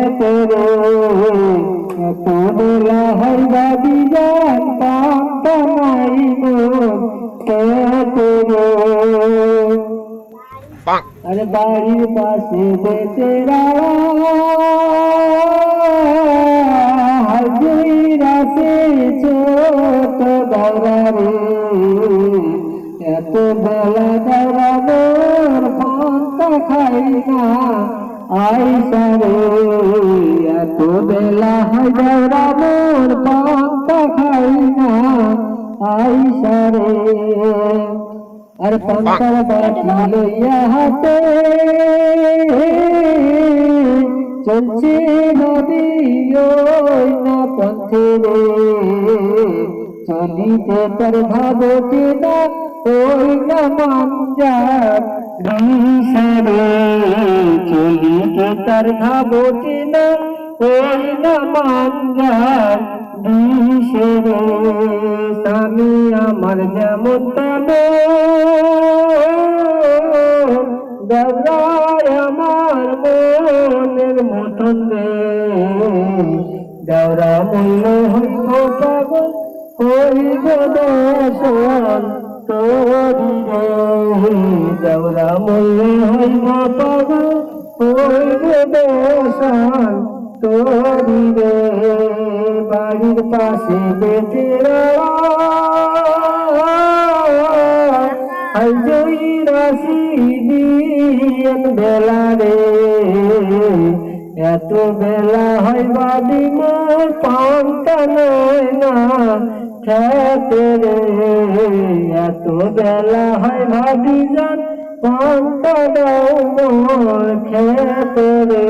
খেতে রে এত বেলা হয় বাদি যান পান্তা নাই মোর খেতে রে আরে বাড়ির পাশে বেচেরা হাজিরাছে ছোট দৌড়া রে এত বেলা দৌড়া মোর পান্তা খাই না আইসা রে এত বেলা হয় দৌড়া মোর পান্তা খাই না আইসা রে আর পান্তার বাটি লইয়া হাতে চলছে নদী ওই না পথে রে চলিতে তার ভাবতে না ওই না মাঞ্জার বিষরে চলিতে তার ভাবতে না ওই না মাঞ্জার বিষরে স্বামী আমার যেমন দেওরায় আমার মনের মতন রে দেওরা মূল্য হইব পাগল হইব দর্শন তোরি রে দেওরা মূল্য হইব পাগল হইব দর্শন তোরি রে বাড়ির পাশে বেটেরা রাশি দিন বেলা রে এত বেলা হয় বাদি মোর পান্তা নয় না খেতে রে এত বেলা হয় ভাবি যান পান্তা দাও মোর খেতে রে